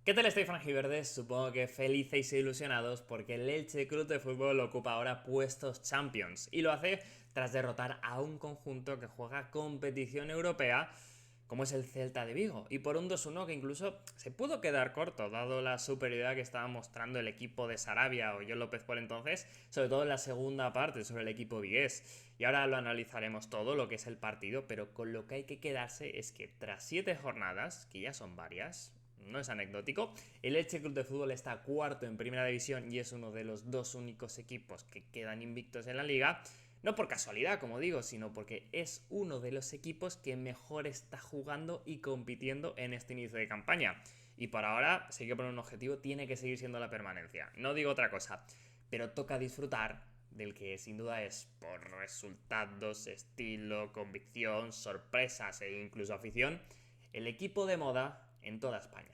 ¿Qué tal estáis, franjiverdes? Supongo que felices e ilusionados porque el Elche Club de Fútbol ocupa ahora puestos Champions y lo hace tras derrotar a un conjunto que juega competición europea como es el Celta de Vigo, y por un 2-1 que incluso se pudo quedar corto, dado la superioridad que estaba mostrando el equipo de Sarabia o John López por entonces, sobre todo en la segunda parte sobre el equipo vigués. Y ahora lo analizaremos todo, lo que es el partido, pero con lo que hay que quedarse es que tras 7 jornadas, que ya son varias, no es anecdótico, el Elche Club de Fútbol está cuarto en primera división y es uno de los dos únicos equipos que quedan invictos en la liga. No por casualidad, como digo, sino porque es uno de los equipos que mejor está jugando y compitiendo en este inicio de campaña. Y por ahora, si hay que poner un objetivo, tiene que seguir siendo la permanencia. No digo otra cosa, pero toca disfrutar del que sin duda es por resultados, estilo, convicción, sorpresas e incluso afición, el equipo de moda en toda España.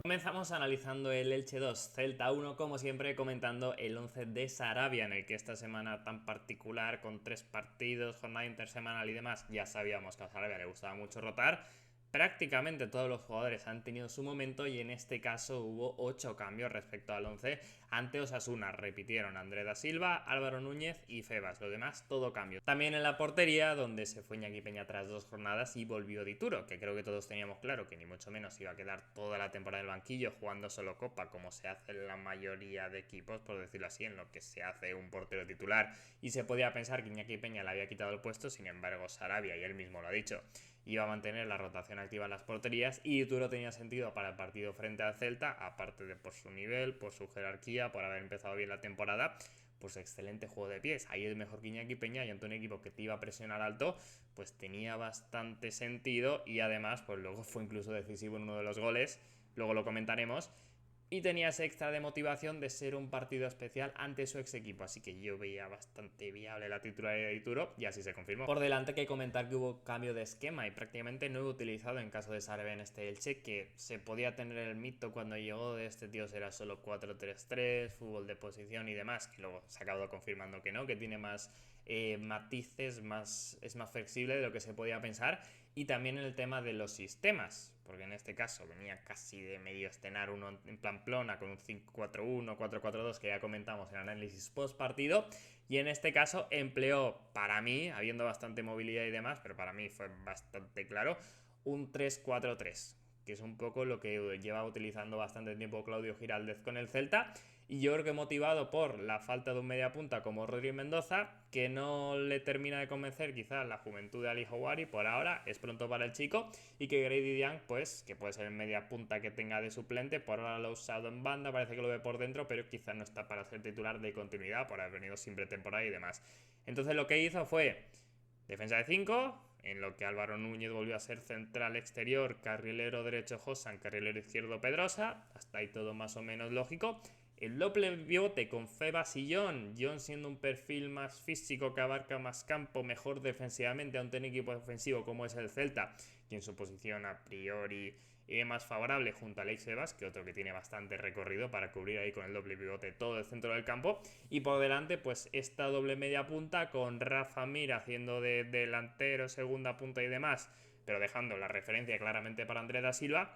Comenzamos analizando el Elche 2, Celta 1, como siempre comentando el 11 de Sarabia, en el que esta semana tan particular, con 3 partidos, jornada intersemanal y demás, ya sabíamos que a Sarabia le gustaba mucho rotar. Prácticamente todos los jugadores han tenido su momento y en este caso hubo 8 cambios respecto al 11 ante Osasuna. Repitieron André da Silva, Álvaro Núñez y Febas. Lo demás, todo cambio. También en la portería, donde se fue Iñaki Peña tras 2 jornadas y volvió Dituro, que creo que todos teníamos claro que ni mucho menos iba a quedar toda la temporada en el banquillo jugando solo Copa, como se hace en la mayoría de equipos, por decirlo así, en lo que se hace un portero titular. Y se podía pensar que Iñaki Peña le había quitado el puesto, sin embargo Sarabia, y él mismo lo ha dicho, iba a mantener la rotación activa en las porterías y Dituro tenía sentido para el partido frente al Celta, aparte de por su nivel, por su jerarquía, por haber empezado bien la temporada, pues excelente juego de pies. Ahí es mejor que Iñaki Peña y ante un equipo que te iba a presionar alto, pues tenía bastante sentido y además, pues luego fue incluso decisivo en uno de los goles, luego lo comentaremos. Y tenía ese extra de motivación de ser un partido especial ante su ex equipo. Así que yo veía bastante viable la titularidad de Dituro y así se confirmó. Por delante hay que comentar que hubo cambio de esquema y prácticamente no he utilizado en caso de Sarabia en este Elche, que se podía tener el mito cuando llegó de este tío será solo 4-3-3, fútbol de posición y demás, que luego se ha acabado confirmando que no, que tiene más matices, es más flexible de lo que se podía pensar. Y también en el tema de los sistemas, porque en este caso venía casi de medio escenar uno en plan plona con un 5-4-1, 4-4-2 que ya comentamos en análisis post partido, y en este caso empleó, para mí, habiendo bastante movilidad y demás, pero para mí fue bastante claro, un 3-4-3, que es un poco lo que lleva utilizando bastante tiempo Claudio Giraldez con el Celta, y yo creo que motivado por la falta de un media punta como Rodri Mendoza, que no le termina de convencer quizás la juventud de Ali Houari por ahora, es pronto para el chico, y que Grady Diang, pues, que puede ser el media punta que tenga de suplente, por ahora lo ha usado en banda, parece que lo ve por dentro, pero quizás no está para ser titular de continuidad, por haber venido sin pretemporada y demás. Entonces lo que hizo fue defensa de 5, en lo que Álvaro Núñez volvió a ser central exterior, carrilero derecho Josan, carrilero izquierdo Pedrosa, hasta ahí todo más o menos lógico. El doble pivote con Febas y John siendo un perfil más físico que abarca más campo, mejor defensivamente ante un equipo ofensivo como es el Celta, y en su posición a priori más favorable junto a Alex Febas, que otro que tiene bastante recorrido para cubrir ahí con el doble pivote todo el centro del campo. Y por delante, pues esta doble media punta con Rafa Mir haciendo de delantero, segunda punta y demás, pero dejando la referencia claramente para Andrés da Silva.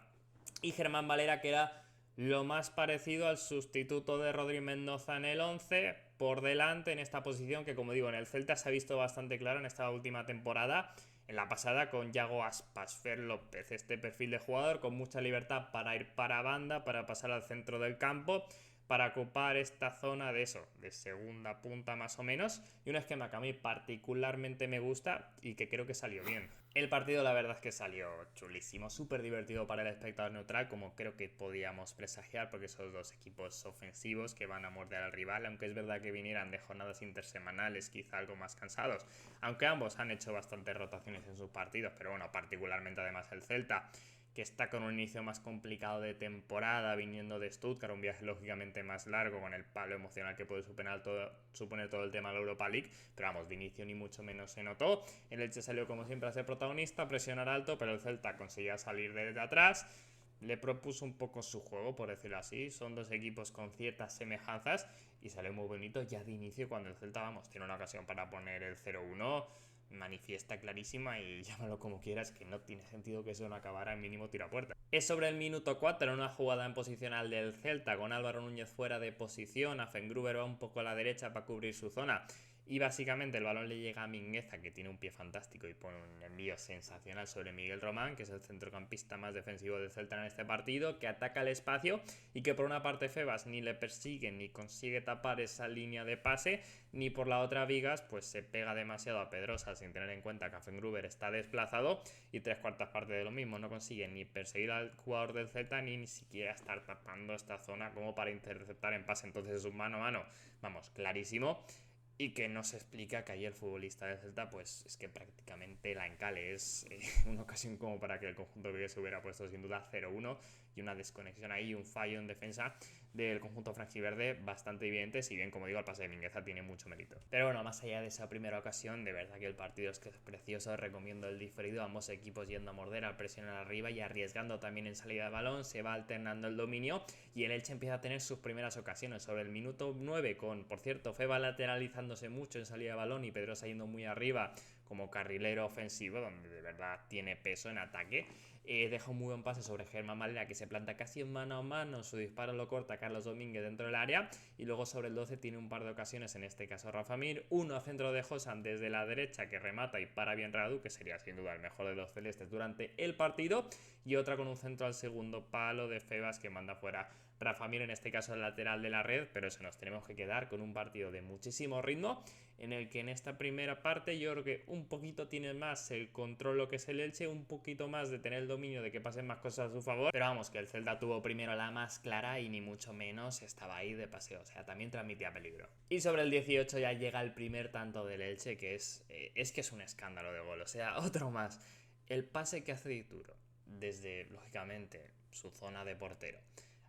Y Germán Valera, que era lo más parecido al sustituto de Rodri Mendoza en el 11, por delante en esta posición que, como digo, en el Celta se ha visto bastante claro en esta última temporada, en la pasada con Yago Aspas, Fer López, este perfil de jugador con mucha libertad para ir para banda, para pasar al centro del campo, para ocupar esta zona de eso, de segunda punta más o menos, y un esquema que a mí particularmente me gusta y que creo que salió bien. El partido la verdad es que salió chulísimo, súper divertido para el espectador neutral, como creo que podíamos presagiar, porque son dos equipos ofensivos que van a morder al rival, aunque es verdad que vinieran de jornadas intersemanales quizá algo más cansados, aunque ambos han hecho bastantes rotaciones en sus partidos, pero bueno, particularmente además el Celta, que está con un inicio más complicado de temporada, viniendo de Stuttgart, un viaje lógicamente más largo, con el palo emocional que puede suponer todo el tema de la Europa League, pero vamos, de inicio ni mucho menos se notó. El Elche salió como siempre a ser protagonista, presionar alto, pero el Celta conseguía salir desde atrás, le propuso un poco su juego, por decirlo así. Son dos equipos con ciertas semejanzas y sale muy bonito ya de inicio cuando el Celta, vamos, tiene una ocasión para poner el 0-1, manifiesta clarísima y llámalo como quieras, que no tiene sentido que eso no acabara en mínimo tiro a puerta. Es sobre el minuto 4, una jugada en posicional del Celta con Álvaro Núñez fuera de posición, Afengruber va un poco a la derecha para cubrir su zona y básicamente el balón le llega a Mingueza, que tiene un pie fantástico y pone un envío sensacional sobre Miguel Román, que es el centrocampista más defensivo del Celta en este partido, que ataca el espacio y que por una parte Febas ni le persigue ni consigue tapar esa línea de pase, ni por la otra Vigas pues se pega demasiado a Pedrosa sin tener en cuenta que Afengruber está desplazado y 3/4 partes de lo mismo, no consigue ni perseguir al jugador del Celta ni siquiera estar tapando esta zona como para interceptar en pase. Entonces es un mano a mano, vamos, clarísimo. Y que no se explica que ahí el futbolista del Celta, pues es que prácticamente la encale. Es una ocasión como para que el conjunto que se hubiera puesto sin duda 0-1 y una desconexión ahí, un fallo en defensa del conjunto franjiverde bastante evidente, si bien, como digo, el pase de Mingueza tiene mucho mérito. Pero bueno, más allá de esa primera ocasión, de verdad que el partido es que es precioso, recomiendo el diferido, ambos equipos yendo a morder, al presionar arriba y arriesgando también en salida de balón, se va alternando el dominio y el Elche empieza a tener sus primeras ocasiones sobre el minuto 9 con, por cierto, Feba lateralizándose mucho en salida de balón y Pedrosa yendo muy arriba como carrilero ofensivo, donde de verdad tiene peso en ataque. Deja un muy buen pase sobre Germán Malera, que se planta casi en mano a mano, su disparo lo corta Carlos Domínguez dentro del área y luego sobre el 12 tiene un par de ocasiones, en este caso Rafa Mir, uno a centro de Josan desde la derecha que remata y para bien Radu, que sería sin duda el mejor de los celestes durante el partido, y otra con un centro al segundo palo de Febas que manda fuera Rafa Mir, en este caso el lateral de la red, pero eso nos tenemos que quedar con un partido de muchísimo ritmo, en el que en esta primera parte yo creo que un poquito tiene más el control lo que es el Elche, un poquito más de tener el dominio, de que pasen más cosas a su favor, pero vamos, que el Celta tuvo primero la más clara y ni mucho menos estaba ahí de paseo, o sea, también transmitía peligro. Y sobre el 18 ya llega el primer tanto del Elche, que es que es un escándalo de gol, o sea, otro más. El pase que hace Dituro, desde, lógicamente, su zona de portero,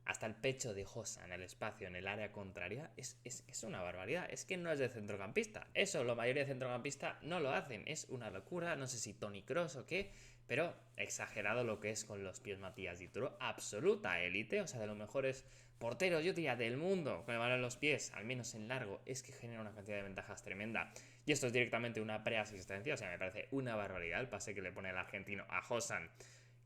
hasta el pecho de Josa en el espacio, en el área contraria, es una barbaridad. Es que no es de centrocampista. Eso, la mayoría de centrocampistas no lo hacen. Es una locura, no sé si Toni Kroos o qué, pero exagerado lo que es con los pies Matías Dituro. Absoluta élite, o sea, de los mejores porteros, yo diría, del mundo, con el balón en los pies, al menos en largo. Es que genera una cantidad de ventajas tremenda. Y esto es directamente una preasistencia, o sea, me parece una barbaridad el pase que le pone el argentino a Josan,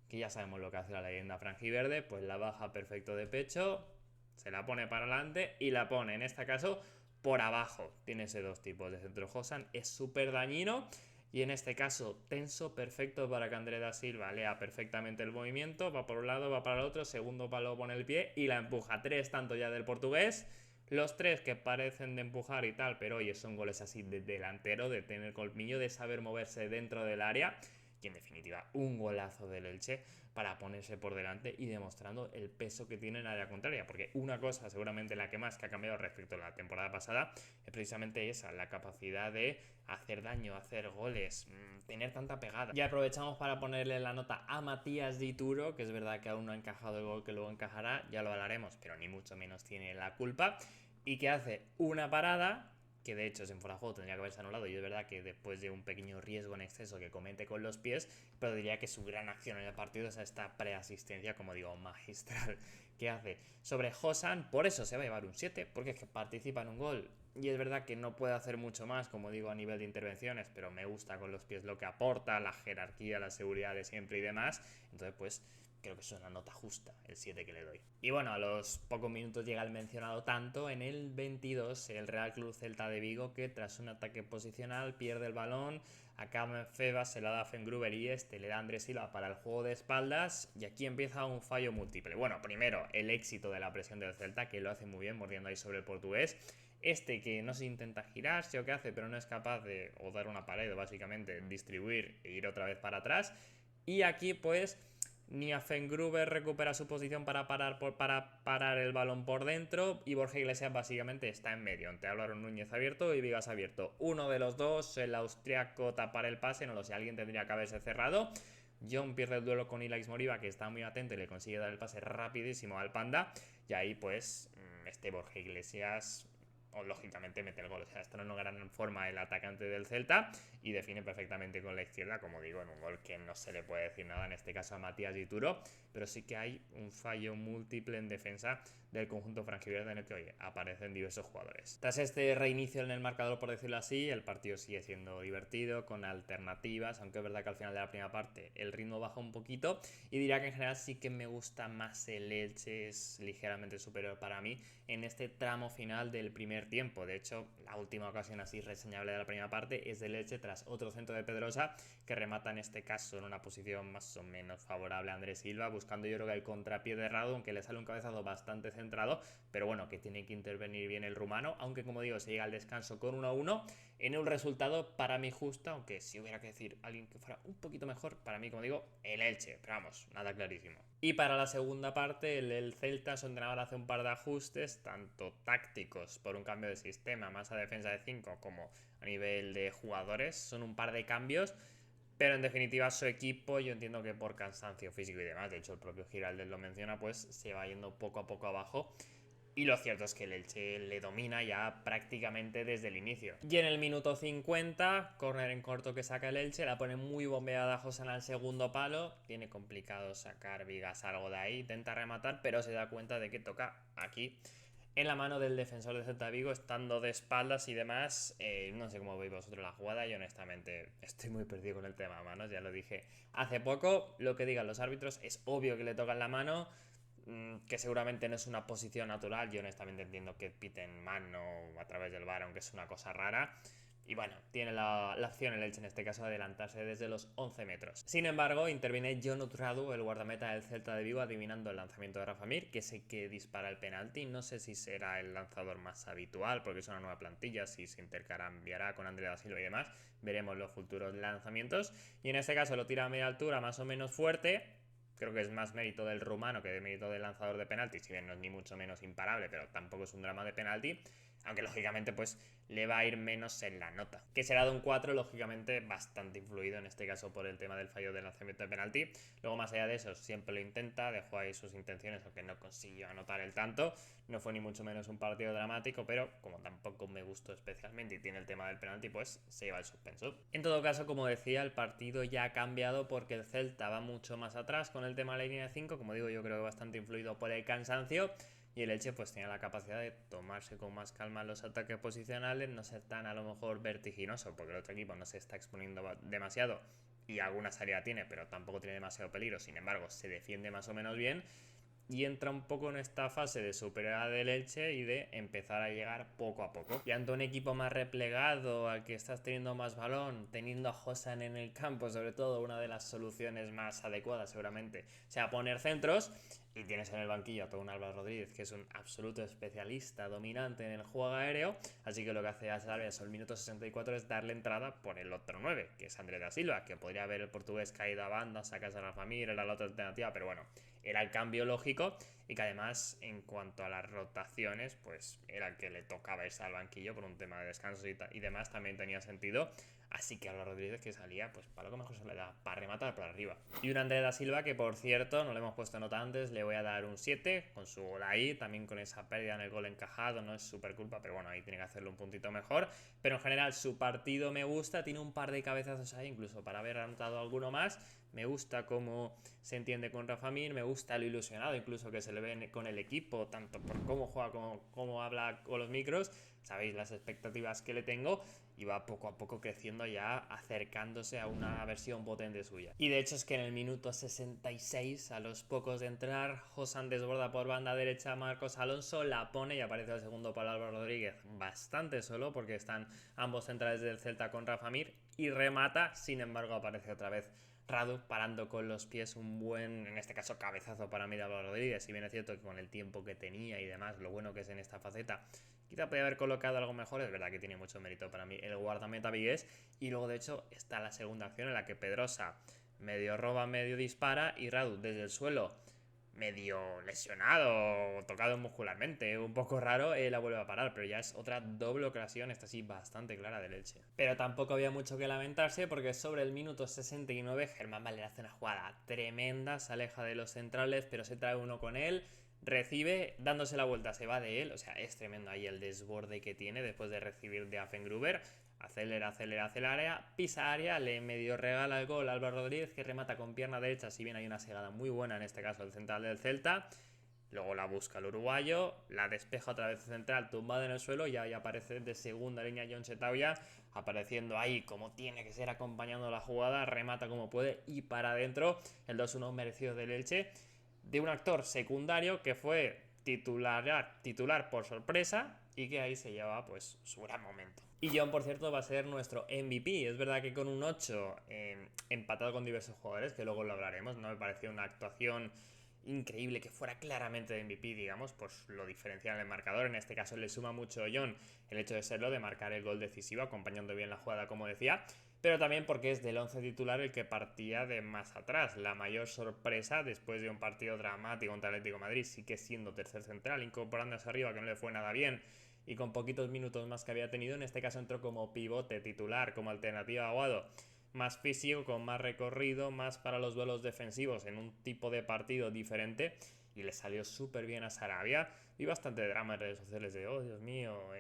que ya sabemos lo que hace la leyenda franjiverde, pues la baja perfecto de pecho, se la pone para adelante y la pone, en este caso, por abajo. Tiene ese dos tipos de centro Josan, es súper dañino y en este caso tenso, perfecto para que André da Silva lea perfectamente el movimiento, va por un lado, va para el otro, segundo palo pone el pie y la empuja. 3 tanto ya del portugués. Los 3 que parecen de empujar y tal, pero oye, son goles así de delantero, de tener colmillo, de saber moverse dentro del área. Y en definitiva, un golazo del Elche para ponerse por delante y demostrando el peso que tiene en área contraria. Porque una cosa, seguramente la que más que ha cambiado respecto a la temporada pasada, es precisamente esa, la capacidad de hacer daño, hacer goles, tener tanta pegada. Y aprovechamos para ponerle la nota a Matías Dituro, que es verdad que aún no ha encajado el gol que luego encajará, ya lo hablaremos, pero ni mucho menos tiene la culpa. Y que hace una parada que de hecho sin fuera de juego tendría que haberse anulado, y es verdad que después de un pequeño riesgo en exceso que comete con los pies, pero diría que su gran acción en el partido es esta preasistencia, como digo, magistral que hace sobre Josan. Por eso se va a llevar un 7, porque es que participa en un gol y es verdad que no puede hacer mucho más, como digo, a nivel de intervenciones, pero me gusta con los pies lo que aporta, la jerarquía, la seguridad de siempre y demás. Entonces pues creo que es una nota justa el 7 que le doy. Y bueno, a los pocos minutos llega el mencionado tanto. En el 22, el Real Club Celta de Vigo, que tras un ataque posicional pierde el balón, acaba Febas, se la da a Afengruber y este le da a Andrés Silva para el juego de espaldas, y aquí empieza un fallo múltiple. Bueno, primero, el éxito de la presión del Celta, que lo hace muy bien, mordiendo ahí sobre el portugués. Este que no se intenta girarse o qué hace, pero no es capaz de, o dar una pared, o básicamente distribuir e ir otra vez para atrás. Y aquí pues ni Afengruber recupera su posición para parar el balón por dentro, y Borja Iglesias básicamente está en medio, entre Álvaro Núñez abierto y Vigas abierto. Uno de los dos, el austriaco, tapar el pase, no lo sé, alguien tendría que haberse cerrado. John pierde el duelo con Ilaix Moriba, que está muy atento y le consigue dar el pase rapidísimo al Panda, y ahí pues este Borja Iglesias o lógicamente mete el gol. O sea, está en una gran forma el atacante del Celta y define perfectamente con la izquierda, como digo, en un gol que no se le puede decir nada, en este caso a Matías Dituro, pero sí que hay un fallo múltiple en defensa del conjunto franjiverde en el que, oye, aparecen diversos jugadores. Tras este reinicio en el marcador, por decirlo así, el partido sigue siendo divertido, con alternativas, aunque es verdad que al final de la primera parte el ritmo baja un poquito, y diría que en general sí que me gusta más el Elche, es ligeramente superior para mí en este tramo final del primer tiempo. De hecho, la última ocasión así reseñable de la primera parte es del Elche tras otro centro de Pedrosa que remata en este caso en una posición más o menos favorable a Andrés Silva, buscando yo creo que el contrapié de Radu, aunque le sale un cabezazo bastante centrado, pero bueno, que tiene que intervenir bien el rumano, aunque como digo, se llega al descanso con 1-1 en un resultado para mí justo, aunque si hubiera que decir alguien que fuera un poquito mejor, para mí, como digo, el Elche, pero vamos, nada clarísimo. Y para la segunda parte, el Celta, su entrenador hace un par de ajustes, tanto tácticos por un cambio de sistema, más a defensa de 5, como a nivel de jugadores, son un par de cambios. Pero en definitiva su equipo, yo entiendo que por cansancio físico y demás, de hecho el propio Giraldez lo menciona, pues se va yendo poco a poco abajo. Y lo cierto es que el Elche le domina ya prácticamente desde el inicio. Y en el minuto 50, córner en corto que saca el Elche, la pone muy bombeada Josana al segundo palo. Tiene complicado sacar Vigas algo de ahí, intenta rematar, pero se da cuenta de que toca aquí en la mano del defensor de Celta Vigo, estando de espaldas y demás. No sé cómo veis vosotros la jugada, y honestamente estoy muy perdido con el tema de manos, ya lo dije hace poco. Lo que digan los árbitros es obvio que le tocan la mano, que seguramente no es una posición natural. Yo honestamente entiendo que piten mano a través del VAR, aunque es una cosa rara. Y bueno, tiene la opción el Elche en este caso de adelantarse desde los 11 metros. Sin embargo, interviene Jon Utradu, el guardameta del Celta de Vigo, adivinando el lanzamiento de Rafa Mir, que es el que dispara el penalti. No sé si será el lanzador más habitual, porque es una nueva plantilla, si se intercambiará con Andrés da Silva y demás. Veremos los futuros lanzamientos. Y en este caso lo tira a media altura, más o menos fuerte. Creo que es más mérito del rumano que de mérito del lanzador de penalti, si bien no es ni mucho menos imparable, pero tampoco es un drama de penalti, aunque lógicamente pues le va a ir menos en la nota, que será de un 4, lógicamente bastante influido en este caso por el tema del fallo del lanzamiento de penalti. Luego, más allá de eso, siempre lo intenta, dejó ahí sus intenciones, aunque no consiguió anotar el tanto. No fue ni mucho menos un partido dramático, pero como tampoco me gustó especialmente y tiene el tema del penalti, pues se lleva el suspenso. En todo caso, como decía, el partido ya ha cambiado porque el Celta va mucho más atrás con el tema de la línea de 5, como digo, yo creo que bastante influido por el cansancio. Y el Elche pues tenía la capacidad de tomarse con más calma los ataques posicionales, no ser tan a lo mejor vertiginoso, porque el otro equipo no se está exponiendo demasiado y alguna salida tiene, pero tampoco tiene demasiado peligro. Sin embargo, se defiende más o menos bien y entra un poco en esta fase de superioridad del Elche y de empezar a llegar poco a poco. Y ante un equipo más replegado, al que estás teniendo más balón, teniendo a Josan en el campo, sobre todo, una de las soluciones más adecuadas seguramente, o sea, poner centros, y tienes en el banquillo a todo un Álvaro Rodríguez, que es un absoluto especialista, dominante en el juego aéreo, así que lo que hace a Sarabia al minuto 64 es darle entrada por el otro 9, que es Andrés da Silva, que podría haber el portugués caído a banda, sacas a Rafa Mir, era la otra alternativa, pero bueno, era el cambio lógico, y que además en cuanto a las rotaciones pues era el que le tocaba irse al banquillo por un tema de descansos y demás, también tenía sentido. Así que Álvaro Rodríguez que salía pues para lo que mejor se le da, para rematar por arriba. Y un Andrés da Silva que, por cierto, no le hemos puesto nota antes, le voy a dar un 7 con su gol ahí, también con esa pérdida en el gol encajado, no es súper culpa, pero bueno, ahí tiene que hacerlo un puntito mejor. Pero en general su partido me gusta, tiene un par de cabezazos ahí, incluso para haber anotado alguno más. Me gusta cómo se entiende con Rafa Mir, me gusta lo ilusionado incluso que se le ve con el equipo, tanto por cómo juega como cómo habla con los micros. Sabéis las expectativas que le tengo, y va poco a poco creciendo, ya acercándose a una versión potente suya. Y de hecho es que en el minuto 66, a los pocos de entrar, Josan desborda por banda derecha a Marcos Alonso, la pone y aparece el segundo para Álvaro Rodríguez bastante solo, porque están ambos centrales del Celta con Rafa Mir, y remata. Sin embargo, aparece otra vez Radu parando con los pies, un buen, en este caso, cabezazo para mí de Álvaro Rodríguez. Si bien es cierto que con el tiempo que tenía y demás, lo bueno que es en esta faceta, quizá podría haber colocado algo mejor. Es verdad que tiene mucho mérito para mí el guardameta vigués. Y luego, de hecho, está la segunda acción en la que Pedrosa medio roba, medio dispara, y Radu desde el suelo, medio lesionado, tocado muscularmente, un poco raro, la vuelve a parar, pero ya es otra doble ocasión, esta sí bastante clara del Elche. Pero tampoco había mucho que lamentarse, porque sobre el minuto 69 Germán Valera hace una jugada tremenda, se aleja de los centrales, pero se trae uno con él, recibe, dándose la vuelta, se va de él, o sea, es tremendo ahí el desborde que tiene después de recibir de Affengruber. Acelera, pisa área, le medio regala el gol a Álvaro Rodríguez, que remata con pierna derecha, si bien hay una segada muy buena, en este caso el central del Celta. Luego la busca el uruguayo, la despeja otra vez central, tumbada en el suelo, y ahí aparece de segunda línea Jon Setaia, apareciendo ahí como tiene que ser, acompañando la jugada, remata como puede y para adentro el 2-1 merecido del Elche, de un actor secundario que fue titular por sorpresa y que ahí se lleva pues su gran momento. Y Jon, por cierto, va a ser nuestro MVP. Es verdad que con un 8 empatado con diversos jugadores, que luego lo hablaremos, no me pareció una actuación increíble que fuera claramente de MVP, digamos, pues lo diferencia en el marcador. En este caso le suma mucho a Jon el hecho de serlo, de marcar el gol decisivo, acompañando bien la jugada, como decía, pero también porque es del 11 titular el que partía de más atrás. La mayor sorpresa después de un partido dramático contra Atlético de Madrid, sí que siendo tercer central, incorporándose arriba, que no le fue nada bien, y con poquitos minutos más que había tenido. En este caso entró como pivote titular, como alternativa a Aguado, más físico, con más recorrido, más para los duelos defensivos, en un tipo de partido diferente, y le salió súper bien a Sarabia. Vi bastante drama en redes sociales de, oh Dios mío,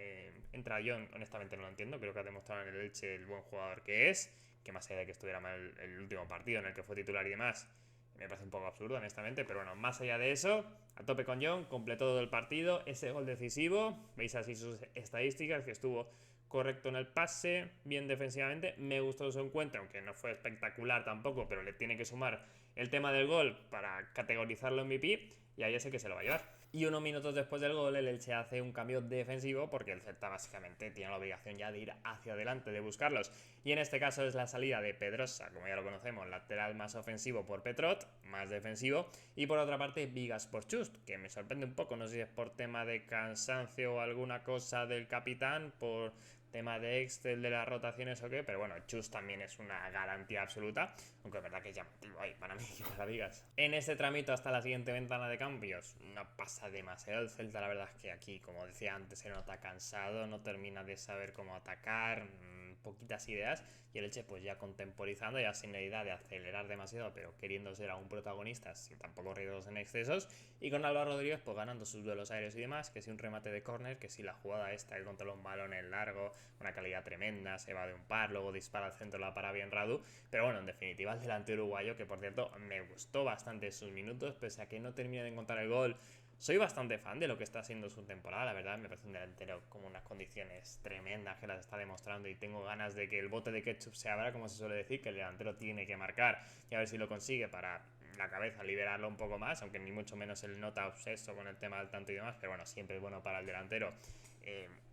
entra Jon. Honestamente no lo entiendo, creo que ha demostrado en el Elche el buen jugador que es, que más allá de que estuviera mal el último partido en el que fue titular y demás, me parece un poco absurdo, honestamente, pero bueno, más allá de eso, a tope con Jon, completó todo el partido, ese gol decisivo, veis así sus estadísticas, que estuvo correcto en el pase, bien defensivamente, me gustó su encuentro, aunque no fue espectacular tampoco, pero le tiene que sumar el tema del gol para categorizarlo en MVP, y ahí ese que se lo va a llevar. Y unos minutos después del gol, el Elche hace un cambio defensivo porque el Celta básicamente tiene la obligación ya de ir hacia adelante, de buscarlos. Y en este caso es la salida de Pedrosa, como ya lo conocemos, lateral más ofensivo por Petrot, más defensivo. Y por otra parte, Vigas por Chust, que me sorprende un poco, no sé si es por tema de cansancio o alguna cosa del capitán, por tema de Excel, de las rotaciones o qué, pero bueno, Chus también es una garantía absoluta, aunque es verdad que es llamativo ahí para mí y para Vigas. En este trámite hasta la siguiente ventana de cambios no pasa demasiado el Celta, la verdad es que aquí, como decía antes, se nota cansado, no termina de saber cómo atacar, poquitas ideas, y el Elche pues ya contemporizando, ya sin la idea de acelerar demasiado, pero queriendo ser aún protagonistas sin tampoco riesgos en excesos, y con Álvaro Rodríguez pues ganando sus duelos aéreos y demás, que si un remate de córner, que si la jugada esta, el controla un balón en largo, una calidad tremenda, se va de un par, luego dispara al centro, la para bien Radu, pero bueno, en definitiva el delantero uruguayo, que por cierto me gustó bastante sus minutos, pese a que no termina de encontrar el gol. Soy bastante fan de lo que está haciendo su temporada, la verdad, me parece un delantero con unas condiciones tremendas que las está demostrando, y tengo ganas de que el bote de ketchup se abra, como se suele decir, que el delantero tiene que marcar, y a ver si lo consigue para la cabeza, liberarlo un poco más, aunque ni mucho menos él nota obseso con el tema del tanto y demás, pero bueno, siempre es bueno para el delantero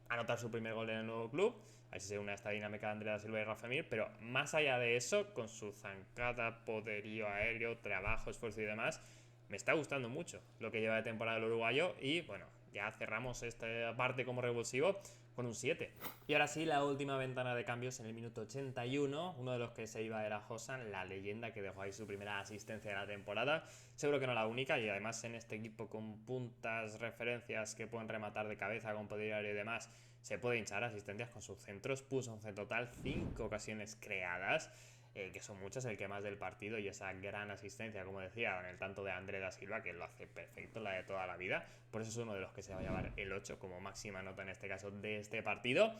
anotar su primer gol en el nuevo club, así se une a esta dinámica de Andrea Silva y Rafa Mir, pero más allá de eso, con su zancada, poderío aéreo, trabajo, esfuerzo y demás, me está gustando mucho lo que lleva de temporada el uruguayo, y bueno, ya cerramos esta parte como revulsivo con un 7. Y ahora sí, la última ventana de cambios en el minuto 81. Uno de los que se iba era Josan, la leyenda que dejó ahí su primera asistencia de la temporada. Seguro que no la única, y además en este equipo con puntas, referencias que pueden rematar de cabeza con poder y demás, se puede hinchar asistencias con sus centros. Puso 11 total, 5 ocasiones creadas, que son muchas, el que más del partido, y esa gran asistencia, como decía, en el tanto de André da Silva, que lo hace perfecto, la de toda la vida. Por eso es uno de los que se va a llevar el 8 como máxima nota en este caso de este partido.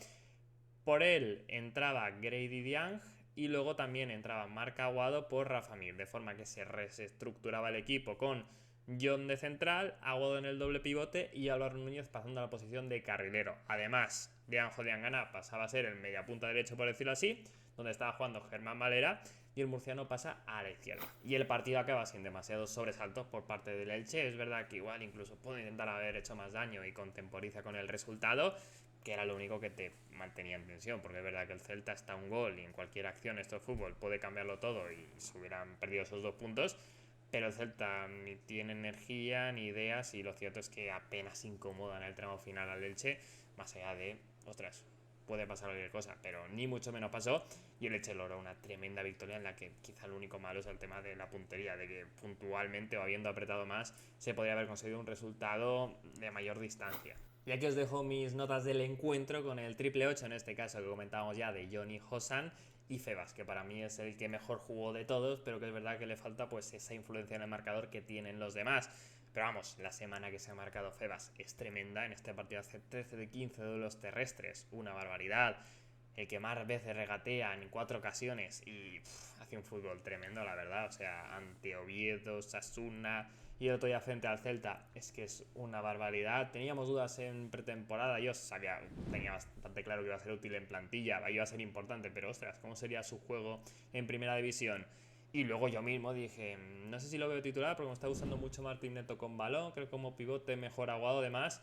Por él entraba Grady Diang, y luego también entraba Marc Aguado por Rafa Mir, de forma que se reestructuraba el equipo con Jon de central, Aguado en el doble pivote y Álvaro Núñez pasando a la posición de carrilero. Además, Dianjo Diangana pasaba a ser el mediapunta derecho, por decirlo así, donde estaba jugando Germán Valera, y el murciano pasa a la izquierda. Y el partido acaba sin demasiados sobresaltos por parte del Elche. Es verdad que igual incluso puede intentar haber hecho más daño y contemporiza con el resultado, que era lo único que te mantenía en tensión, porque es verdad que el Celta está a un gol y en cualquier acción esto es fútbol, puede cambiarlo todo y se hubieran perdido esos 2 puntos, pero el Celta ni tiene energía ni ideas, y lo cierto es que apenas incomoda en el tramo final al Elche, más allá de, ostras, puede pasar cualquier cosa, pero ni mucho menos pasó, y el Elche logró una tremenda victoria en la que quizá lo único malo es el tema de la puntería, de que puntualmente o habiendo apretado más se podría haber conseguido un resultado de mayor distancia. Y aquí os dejo mis notas del encuentro con el triple 8, en este caso que comentábamos ya, de Johnny Josan y Febas, que para mí es el que mejor jugó de todos, pero que es verdad que le falta pues esa influencia en el marcador que tienen los demás. Pero vamos, la semana que se ha marcado Febas es tremenda. En este partido hace 13 de 15 duelos terrestres, una barbaridad. El que más veces regatea en 4 ocasiones y hace un fútbol tremendo, la verdad. O sea, ante Oviedo, Sasuna, y el otro día frente al Celta, es que es una barbaridad. Teníamos dudas en pretemporada, yo tenía bastante claro que iba a ser útil en plantilla, iba a ser importante, pero ostras, ¿cómo sería su juego en primera división? Y luego yo mismo dije, no sé si lo veo titular porque me está gustando mucho Martín Neto con balón, creo que como pivote mejor Aguado, además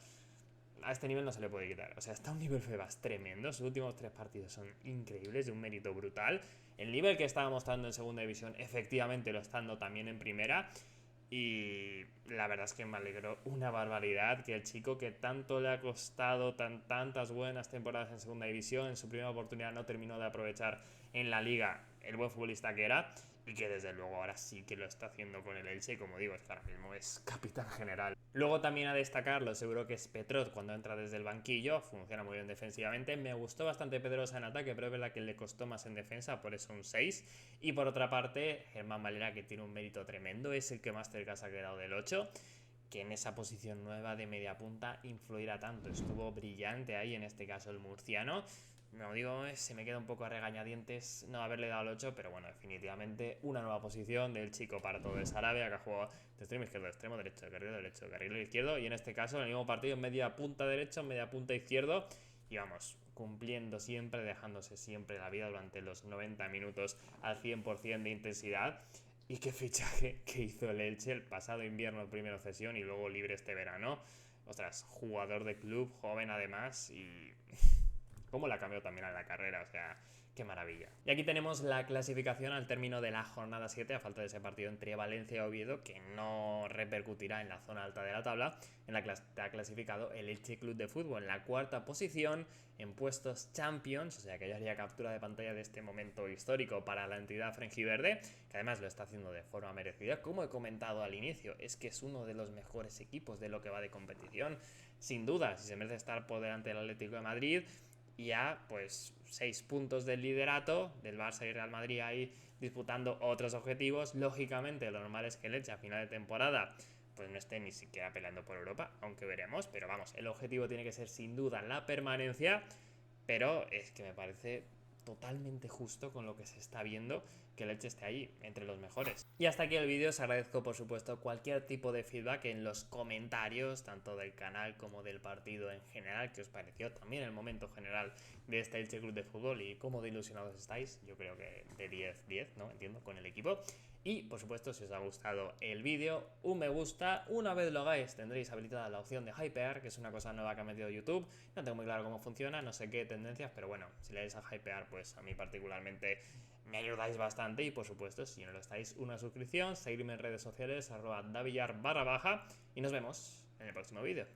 a este nivel no se le puede quitar. O sea, está a un nivel Febas tremendo. Sus últimos 3 partidos son increíbles, de un mérito brutal. El nivel que estaba mostrando en segunda división, efectivamente lo está dando también en primera. Y la verdad es que me alegró una barbaridad que el chico que tanto le ha costado tantas buenas temporadas en segunda división, en su primera oportunidad no terminó de aprovechar en la liga el buen futbolista que era, y que desde luego ahora sí que lo está haciendo con el Elche, y como digo, es que ahora mismo es capitán general. Luego también a destacarlo, seguro que es Petrot cuando entra desde el banquillo, funciona muy bien defensivamente. Me gustó bastante Pedrosa en ataque, pero es verdad que le costó más en defensa, por eso un 6. Y por otra parte, Germán Valera, que tiene un mérito tremendo, es el que más cerca se ha quedado del 8, que en esa posición nueva de media punta influirá tanto. Estuvo brillante ahí, en este caso el murciano. Como digo, se me queda un poco a regañadientes no haberle dado el 8, pero bueno, definitivamente una nueva posición del chico para todo el Sarabia, que ha jugado de extremo izquierdo, extremo derecho, carril derecho, carril izquierdo, y en este caso, en el mismo partido, media punta derecho, media punta izquierdo, y vamos, cumpliendo siempre, dejándose siempre la vida durante los 90 minutos al 100% de intensidad. Y qué fichaje que hizo el Elche el pasado invierno, primero cesión y luego libre este verano. Ostras, jugador de club, joven además, y cómo la cambió también a la carrera, o sea, qué maravilla. Y aquí tenemos la clasificación al término de la jornada 7, a falta de ese partido entre Valencia y Oviedo, que no repercutirá en la zona alta de la tabla, en la que ha clasificado el Elche Club de Fútbol en la cuarta posición, en puestos Champions, o sea que ya haría captura de pantalla de este momento histórico para la entidad frangiverde, que además lo está haciendo de forma merecida. Como he comentado al inicio, es que es uno de los mejores equipos de lo que va de competición, sin duda, si se merece estar por delante del Atlético de Madrid, y a pues 6 puntos del liderato del Barça y Real Madrid ahí disputando otros objetivos. Lógicamente lo normal es que el Elche a final de temporada pues no esté ni siquiera peleando por Europa, aunque veremos, pero vamos, el objetivo tiene que ser sin duda la permanencia, pero es que me parece totalmente justo con lo que se está viendo que el Elche esté ahí, entre los mejores. Y hasta aquí el vídeo, os agradezco por supuesto cualquier tipo de feedback en los comentarios, tanto del canal como del partido en general, que os pareció también el momento general de este Elche Club de Fútbol y cómo de ilusionados estáis. Yo creo que de 10-10, ¿no? Entiendo, con el equipo. Y por supuesto, si os ha gustado el vídeo, un me gusta. Una vez lo hagáis, tendréis habilitada la opción de hypear, que es una cosa nueva que ha metido YouTube. No tengo muy claro cómo funciona, no sé qué tendencias, pero bueno, si le dais a hypear, pues a mí particularmente me ayudáis bastante. Y por supuesto, si no lo estáis, una suscripción, seguirme en redes sociales, @davillar_, y nos vemos en el próximo vídeo.